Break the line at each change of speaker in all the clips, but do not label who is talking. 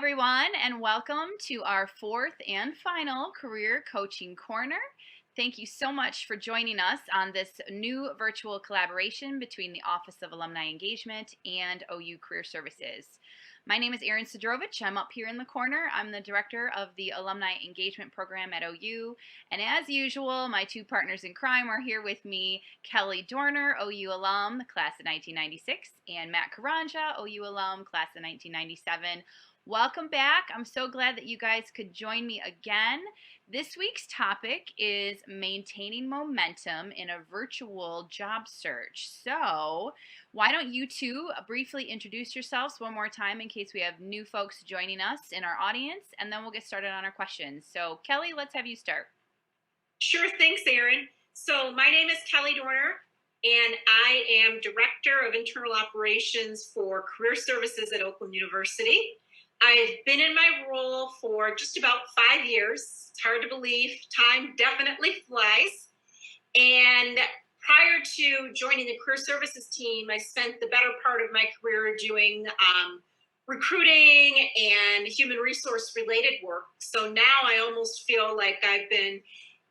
everyone, and welcome to our fourth and final Career Coaching Corner. Thank you so much for joining us on this new virtual collaboration between the Office of Alumni Engagement and OU Career Services. My name is Erin Sudrovech. I'm up here in the corner. I'm the director of the Alumni Engagement Program at OU. And as usual, my two partners in crime are here with me, Kelly Dorner, OU alum, the class of 1996, and Matt Karrandja, OU alum, class of 1997. Welcome back. I'm so glad that you guys could join me again. This week's topic is maintaining momentum in a virtual job search. So why don't you two briefly introduce yourselves one more time in case we have new folks joining us in our audience, and then we'll get started on our questions. So Kelly, let's have you start.
Sure, thanks, Erin. So my name is Kelly Dorner, and I am Director of Internal Operations for Career Services at Oakland University. I've been in my role for just about 5 years. It's hard to believe. Time definitely flies. And prior to joining the Career Services team, I spent the better part of my career doing recruiting and human resource related work. So now I almost feel like I've been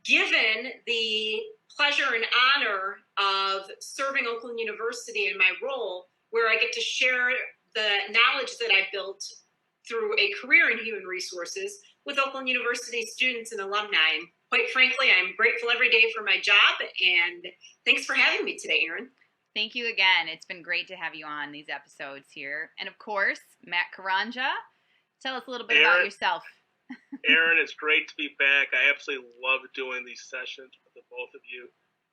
given the pleasure and honor of serving Oakland University in my role, where I get to share the knowledge that I built through a career in human resources with Oakland University students and alumni. And quite frankly, I'm grateful every day for my job, and thanks for having me today, Erin.
Thank you again. It's been great to have you on these episodes here. And of course, Matt Karrandja, tell us a little bit about yourself.
Erin, it's great to be back. I absolutely love doing these sessions with the both of you.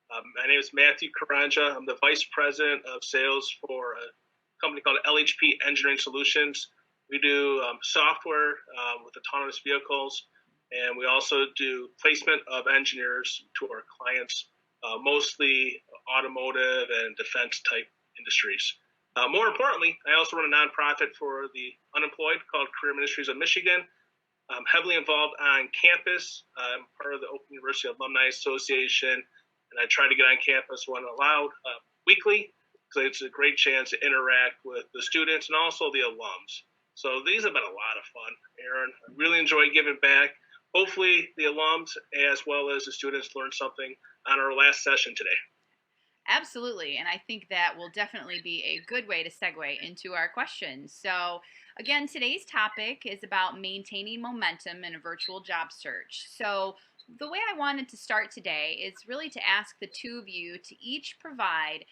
My name is Matthew Karrandja. I'm the Vice President of Sales for a company called LHP Engineering Solutions. We do software with autonomous vehicles, and we also do placement of engineers to our clients, mostly automotive and defense type industries. More importantly, I also run a nonprofit for the unemployed called Career Ministries of Michigan. I'm heavily involved on campus. I'm part of the Oakland University Alumni Association, and I try to get on campus when allowed weekly, because it's a great chance to interact with the students and also the alums. So these have been a lot of fun, Erin. I really enjoy giving back. Hopefully the alums as well as the students learned something on our last session today.
Absolutely, and I think that will definitely be a good way to segue into our questions. So again, today's topic is about maintaining momentum in a virtual job search. So the way I wanted to start today is really to ask the two of you to each provide,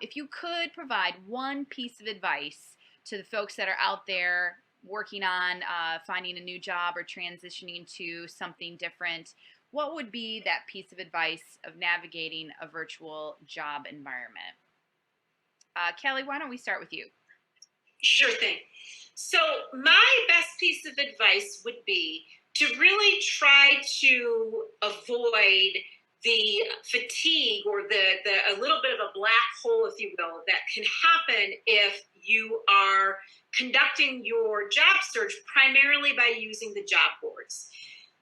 if you could provide one piece of advice to the folks that are out there working on finding a new job or transitioning to something different, what would be that piece of advice of navigating a virtual job environment? Kelly, why don't we start with you?
Sure thing. So my best piece of advice would be to really try to avoid the fatigue or a little bit of a black hole, if you will, that can happen if you are conducting your job search primarily by using the job boards.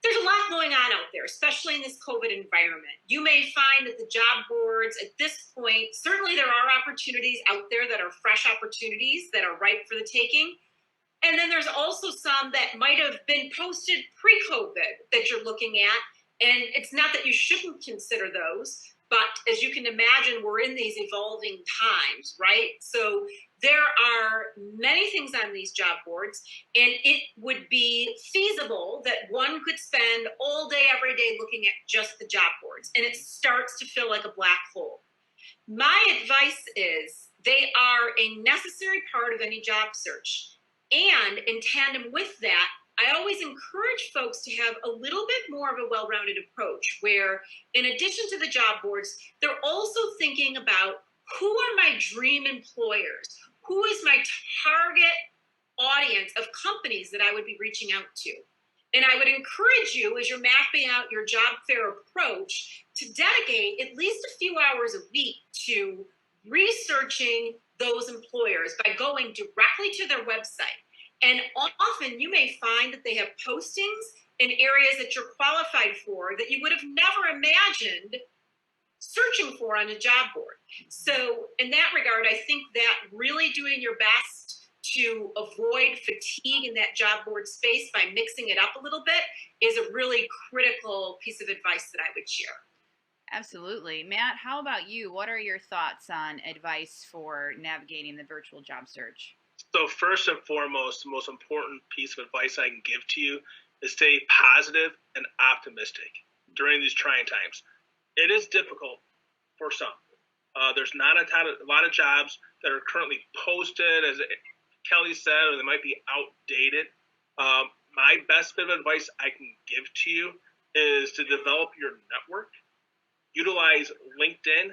There's a lot going on out there, especially in this COVID environment. You may find that the job boards at this point, certainly there are opportunities out there that are fresh opportunities that are ripe for the taking. And then there's also some that might have been posted pre-COVID that you're looking at. And it's not that you shouldn't consider those, but as you can imagine, we're in these evolving times, right? So there are many things on these job boards, and it would be feasible that one could spend all day, every day looking at just the job boards, and it starts to feel like a black hole. My advice is they are a necessary part of any job search. And in tandem with that, I always encourage folks to have a little bit more of a well-rounded approach where, in addition to the job boards, they're also thinking about who are my dream employers? Who is my target audience of companies that I would be reaching out to? And I would encourage you, as you're mapping out your job fair approach, to dedicate at least a few hours a week to researching those employers by going directly to their website. And often you may find that they have postings in areas that you're qualified for that you would have never imagined searching for on a job board. So in that regard, I think that really doing your best to avoid fatigue in that job board space by mixing it up a little bit is a really critical piece of advice that I would share.
Absolutely. Matt, how about you? What are your thoughts on advice for navigating the virtual job search?
So first and foremost, the most important piece of advice I can give to you is stay positive and optimistic during these trying times. It is difficult for some. There's not a lot of jobs that are currently posted, as Kelly said, or they might be outdated. My best bit of advice I can give to you is to develop your network, utilize LinkedIn,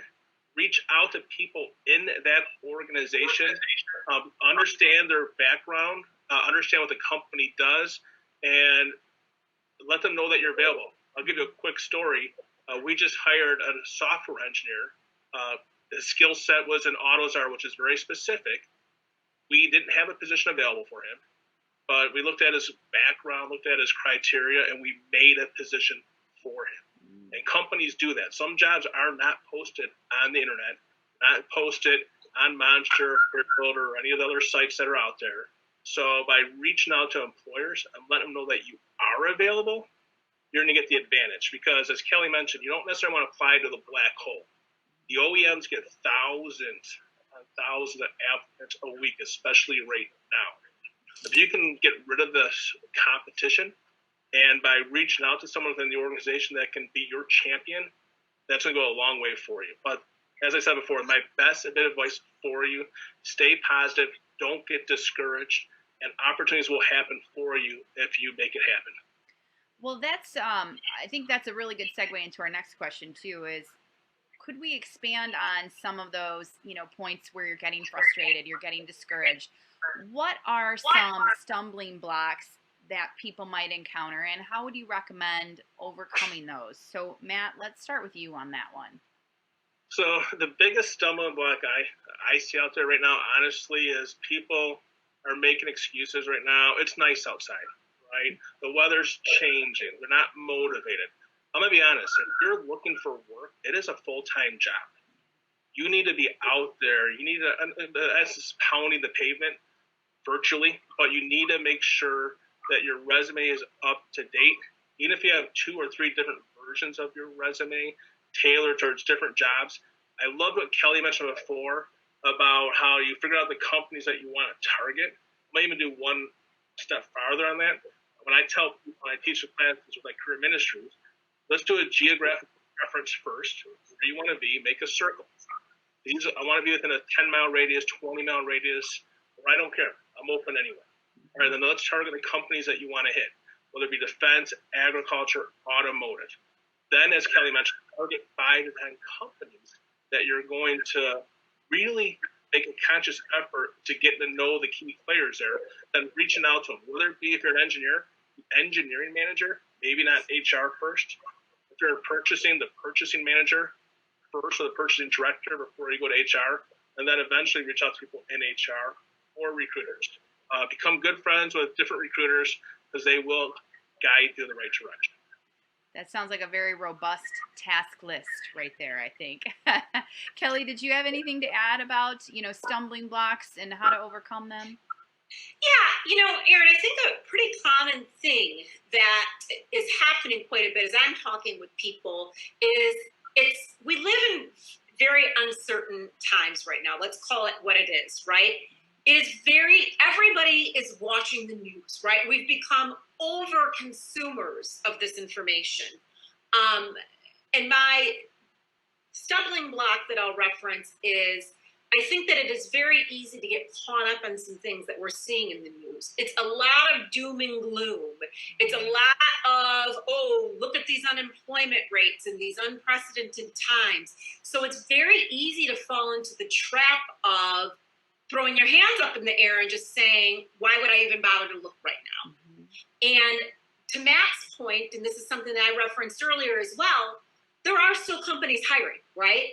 reach out to people in that organization, understand their background, understand what the company does, and let them know that you're available. I'll give you a quick story. We just hired a software engineer. His skill set was in AutoZar, which is very specific. We didn't have a position available for him, but we looked at his background, looked at his criteria, and we made a position for him. And companies do that. Some jobs are not posted on the internet, not posted on Monster, Career or any of the other sites that are out there. So by reaching out to employers and letting them know that you are available, you're going to get the advantage. Because as Kelly mentioned, you don't necessarily want to apply to the black hole. The OEMs get thousands and thousands of applicants a week, especially right now. If you can get rid of this competition, and by reaching out to someone within the organization that can be your champion, that's going to go a long way for you. But as I said before, my best bit of advice for you, stay positive, don't get discouraged, and opportunities will happen for you if you make it happen.
Well, that's I think that's a really good segue into our next question too, is could we expand on some of those, points where you're getting frustrated, you're getting discouraged? What are some stumbling blocks that people might encounter, and how would you recommend overcoming those? So, Matt, let's start with you on that one.
So the biggest stumbling block I see out there right now, honestly, is people are making excuses right now. It's nice outside, right? The weather's changing. They're not motivated. I'm going to be honest. If you're looking for work, it is a full-time job. You need to be out there. You need to, that's just pounding the pavement virtually, but you need to make sure that your resume is up to date. Even if you have 2 or 3 different versions of your resume tailored towards different jobs. I love what Kelly mentioned before about how you figure out the companies that you want to target. I might even do one step farther on that. When I teach the classes with career ministries, let's do a geographic reference first. Where you want to be, make a circle. I want to be within a 10-mile radius, 20-mile radius, or I don't care. I'm open anywhere. All right, then let's target the companies that you want to hit, whether it be defense, agriculture, automotive. Then, as Kelly mentioned, target 5 to 10 companies that you're going to really make a conscious effort to get to know the key players there, then reaching out to them, whether it be if you're an engineer, the engineering manager, maybe not HR first. If you're purchasing, the purchasing manager first, or the purchasing director before you go to HR, and then eventually reach out to people in HR or recruiters. Become good friends with different recruiters because they will guide you in the right direction.
That sounds like a very robust task list right there, I think. Kelly, did you have anything to add about, stumbling blocks and how to overcome them?
Yeah, Erin, I think a pretty common thing that is happening quite a bit as I'm talking with people is we live in very uncertain times right now. Let's call it what it is, right? Everybody is watching the news, right? We've become over consumers of this information. And my stumbling block that I'll reference is I think that it is very easy to get caught up on some things that we're seeing in the news. It's a lot of doom and gloom. It's a lot of, look at these unemployment rates in these unprecedented times. So it's very easy to fall into the trap of throwing your hands up in the air and just saying, why would I even bother to look right now? Mm-hmm. And to Matt's point, and this is something that I referenced earlier as well, there are still companies hiring, right?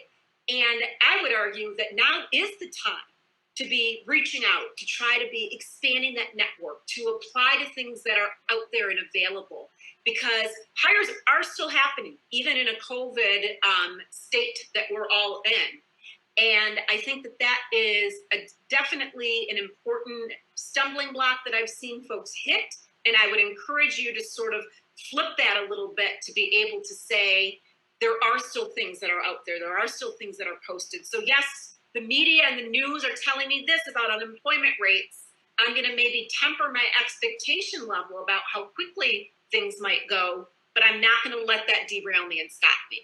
And I would argue that now is the time to be reaching out, to try to be expanding that network, to apply to things that are out there and available, because hires are still happening, even in a COVID state that we're all in. And I think that that is definitely an important stumbling block that I've seen folks hit. And I would encourage you to sort of flip that a little bit to be able to say, there are still things that are out there. There are still things that are posted. So yes, the media and the news are telling me this about unemployment rates. I'm going to maybe temper my expectation level about how quickly things might go, but I'm not going to let that derail me and stop me.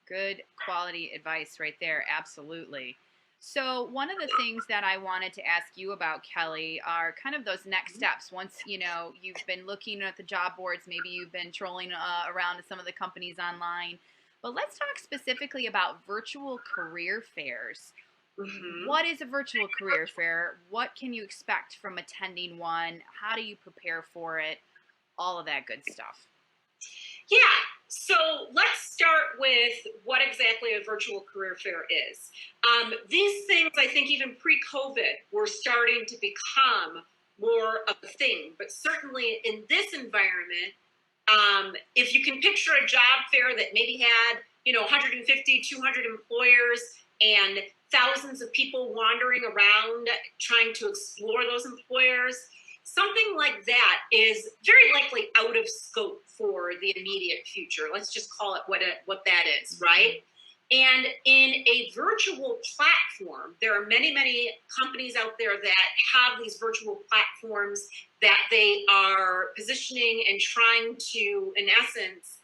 Good quality advice right there. Absolutely. So one of the things that I wanted to ask you about, Kelly, are kind of those next steps. Once, you've been looking at the job boards, maybe you've been trolling around to some of the companies online, but let's talk specifically about virtual career fairs.
Mm-hmm.
What is a virtual career fair? What can you expect from attending one? How do you prepare for it? All of that good stuff.
Yeah, so let's start with what exactly a virtual career fair is. These things, I think even pre-COVID, were starting to become more of a thing. But certainly in this environment, if you can picture a job fair that maybe had, 150, 200 employers and thousands of people wandering around trying to explore those employers, something like that is very likely out of scope for the immediate future. Let's just call it what that is, right? And in a virtual platform, there are many, many companies out there that have these virtual platforms that they are positioning and trying to, in essence,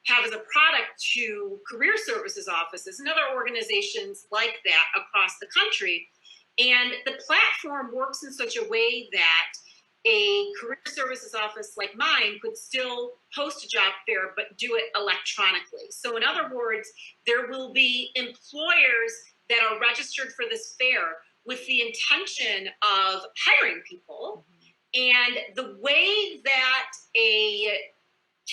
have as a product to career services offices and other organizations like that across the country. And the platform works in such a way that a career services office like mine could still host a job fair, but do it electronically. So in other words, there will be employers that are registered for this fair with the intention of hiring people. And the way that a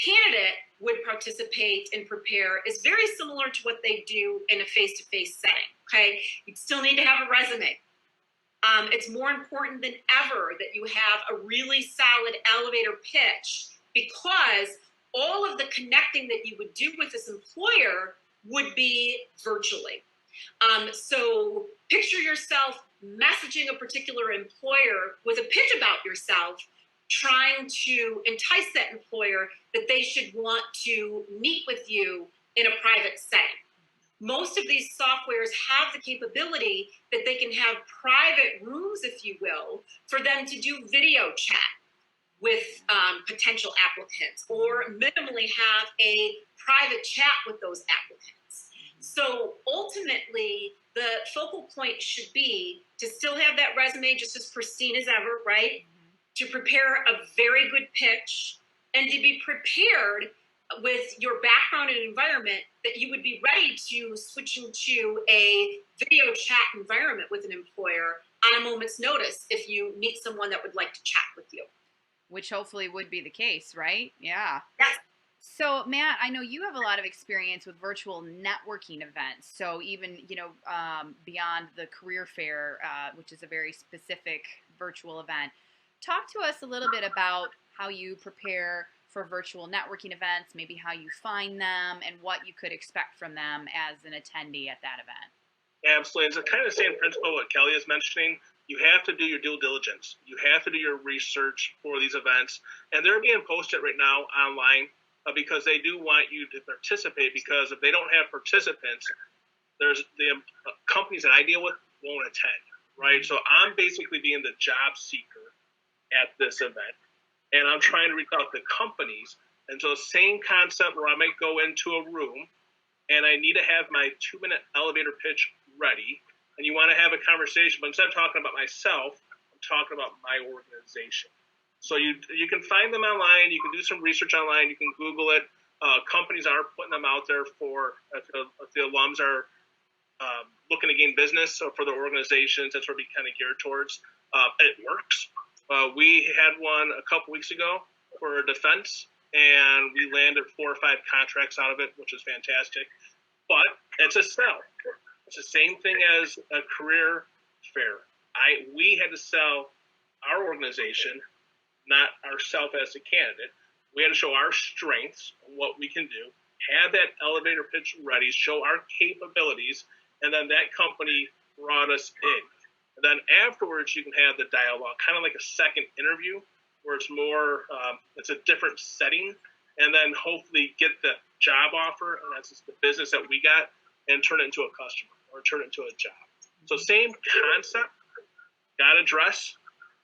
candidate would participate and prepare is very similar to what they do in a face-to-face setting, okay? You'd still need to have a resume. It's more important than ever that you have a really solid elevator pitch, because all of the connecting that you would do with this employer would be virtually. So picture yourself messaging a particular employer with a pitch about yourself, trying to entice that employer that they should want to meet with you in a private setting. Most of these softwares have the capability that they can have private rooms, if you will, for them to do video chat with potential applicants, or minimally have a private chat with those applicants. So ultimately, the focal point should be to still have that resume just as pristine as ever, right? To prepare a very good pitch, and to be prepared with your background and environment that you would be ready to switch into a video chat environment with an employer on a moment's notice if you meet someone that would like to chat with you.
Which hopefully would be the case, right? Yeah.
Yes.
So, Matt, I know you have a lot of experience with virtual networking events. So even, beyond the career fair, which is a very specific virtual event, talk to us a little bit about how you prepare for virtual networking events, maybe how you find them, and what you could expect from them as an attendee at that event.
Absolutely. It's kind of the same principle what Kelly is mentioning. You have to do your due diligence. You have to do your research for these events. And they're being posted right now online because they do want you to participate, because if they don't have participants, there's the companies that I deal with won't attend, right? So I'm basically being the job seeker at this event, and I'm trying to reach out to companies. And so same concept where I might go into a room and I need to have my 2-minute elevator pitch ready, and you want to have a conversation, but instead of talking about myself, I'm talking about my organization. So you can find them online, you can do some research online, you can Google it. Companies are putting them out there for if the alums are looking to gain business, so for their organizations, that's what we kind of geared towards. It works. We had one a couple weeks ago for defense, and we landed 4 or 5 contracts out of it, which is fantastic. But it's a sell. It's the same thing as a career fair. We had to sell our organization, not ourselves as a candidate. We had to show our strengths, what we can do, have that elevator pitch ready, show our capabilities, and then that company brought us in. And then afterwards, you can have the dialogue, kind of like a second interview, where it's more, it's a different setting, and then hopefully get the job offer, and that's just the business that we got, and turn it into a customer or turn it into a job. So same concept, got to dress,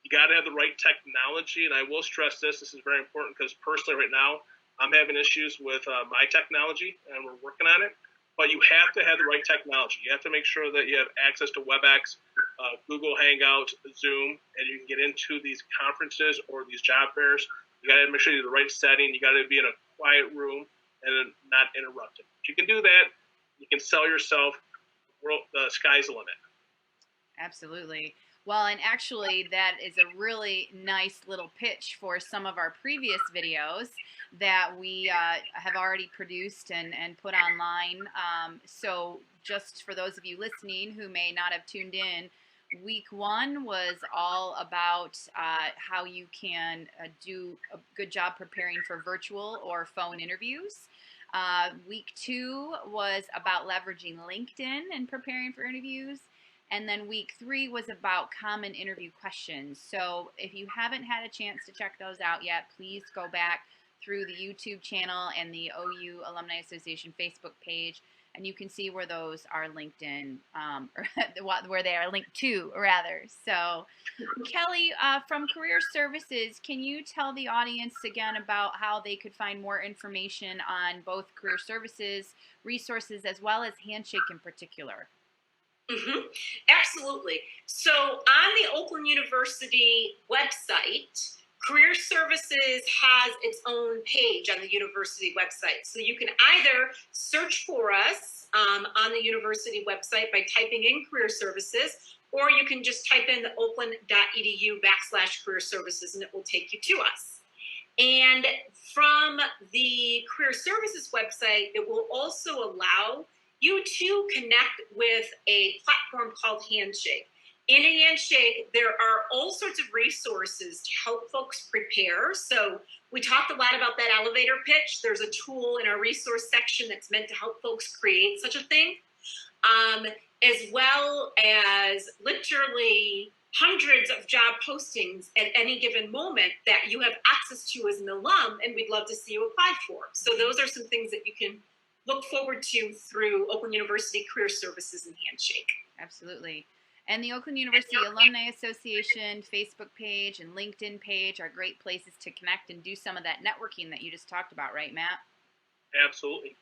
you got to have the right technology, and I will stress this is very important because personally right now, I'm having issues with my technology, and we're working on it. But you have to have the right technology. You have to make sure that you have access to WebEx, Google Hangout, Zoom, and you can get into these conferences or these job fairs. You got to make sure you're in the right setting. You got to be in a quiet room and not interrupted. If you can do that, you can sell yourself. The sky's the limit.
Absolutely. Well, and actually that is a really nice little pitch for some of our previous videos that we have already produced and put online. So just for those of you listening who may not have tuned in, week 1 was all about how you can do a good job preparing for virtual or phone interviews. Week 2 was about leveraging LinkedIn and preparing for interviews. And then week 3 was about common interview questions. So if you haven't had a chance to check those out yet, please go back through the YouTube channel and the OU Alumni Association Facebook page, and you can see where those are linked in, or where they are linked to, rather. So, Kelly, from Career Services, can you tell the audience again about how they could find more information on both Career Services resources as well as Handshake in particular?
Absolutely. So on the Oakland University website, Career Services has its own page on the university website. So you can either search for us on the university website by typing in Career Services, or you can just type in the oakland.edu/career services and it will take you to us. And from the Career Services website, it will also allow you to connect with a platform called Handshake. In a Handshake, there are all sorts of resources to help folks prepare. So we talked a lot about that elevator pitch. There's a tool in our resource section that's meant to help folks create such a thing, as well as literally hundreds of job postings at any given moment that you have access to as an alum, and we'd love to see you apply for. So those are some things that you can look forward to through Oakland University Career Services and Handshake.
Absolutely. And the Oakland University Alumni Association Facebook page and LinkedIn page are great places to connect and do some of that networking that you just talked about, right, Matt?
Absolutely.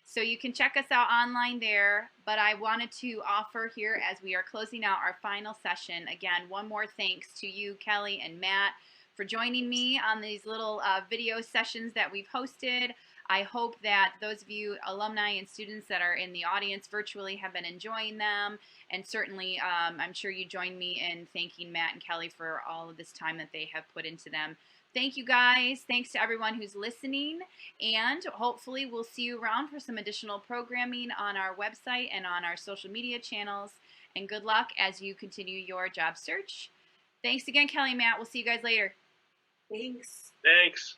So you can check us out online there, but I wanted to offer here as we are closing out our final session, again, one more thanks to you, Kelly and Matt, for joining me on these little video sessions that we've hosted. I hope that those of you alumni and students that are in the audience virtually have been enjoying them, and certainly I'm sure you join me in thanking Matt and Kelly for all of this time that they have put into them. Thank you guys. Thanks to everyone who's listening, and hopefully we'll see you around for some additional programming on our website and on our social media channels, and good luck as you continue your job search. Thanks again, Kelly and Matt. We'll see you guys later.
Thanks.
Thanks.